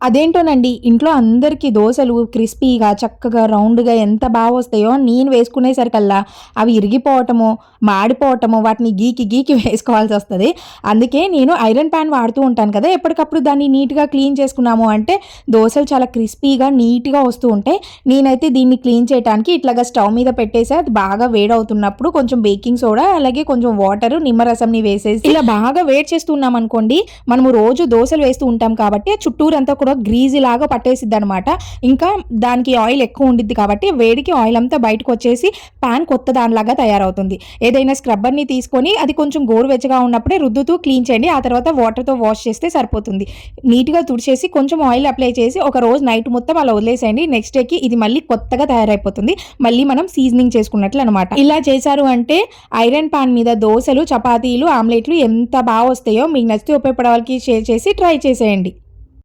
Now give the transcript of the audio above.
అదేంటోనండి ఇంట్లో అందరికీ దోసలు క్రిస్పీగా, చక్కగా, రౌండ్‌గా ఎంత వస్తాయో నేను వేసుకునేసరికల్లా అవి ఇరిగిపోవటము, మాడిపోవటము, వాటిని గీకి గీకి వేసుకోవాల్సొస్తది. అందుకే నేను ఐరన్ పాన్ వాడుతూ ఉంటాను కదా! ఎప్పటికప్పుడు దాన్ని నీట్‌గా క్లీన్ చేసుకున్నాము అంటే దోసలు చాలా క్రిస్పీగా, నీట్‌గా వస్తూ ఉంటాయి. నేనైతే దీన్ని క్లీన్ చేయటానికి ఇట్లాగా స్టవ్ మీద పెట్టేసి అది బాగా వేడవుతున్నప్పుడు కొంచెం బేకింగ్ సోడా, అలాగే కొంచెం వాటరు, నిమ్మరసంని వేసేసి ఇలా బాగా వేడి చేస్తున్నామనుకోండి, మనము రోజు దోసలు వేస్తూ ఉంటాం కాబట్టి చుట్టూరంతా కూడా గ్రీజీ లాగా పట్టేసిద్దనమాట. ఇంకా దానికి ఆయిల్ ఎక్కువ ఉండిద్ది కాబట్టి వేడికి ఆయిల్ అంతా బయటకొచ్చేసి పాన్ కొత్త దానిలాగా తయారవుతుంది. ఏదైనా స్క్రబ్బర్‌ని తీసుకొని అది కొంచెం గోరువెచ్చగా ఉన్నప్పుడే రుద్దుతూ క్లీన్ చేయండి. ఆ తర్వాత వాటర్‌తో వాష్ చేస్తే సరిపోతుంది. నీట్‌గా తుడిచేసి కొంచెం ఆయిల్ అప్లై చేసి ఒక రోజు నైట్ మొత్తం అలా వదిలేసేయండి. నెక్స్ట్ డేకి ఇది మళ్ళీ కొత్తగా తయారైపోతుంది. మళ్ళీ మనం సీజనింగ్ చేసుకున్నట్లు అనమాట. ఇలా చేశారు అంటే ఐరన్ పాన్ మీద దోసలు, చపాతీలు, ఆమ్లెట్‌లు ఎంత వస్తాయో మీకు నచ్చితే ఉపయోగపడే వాళ్ళకి షేర్ చేసి ట్రై చేసేయండి.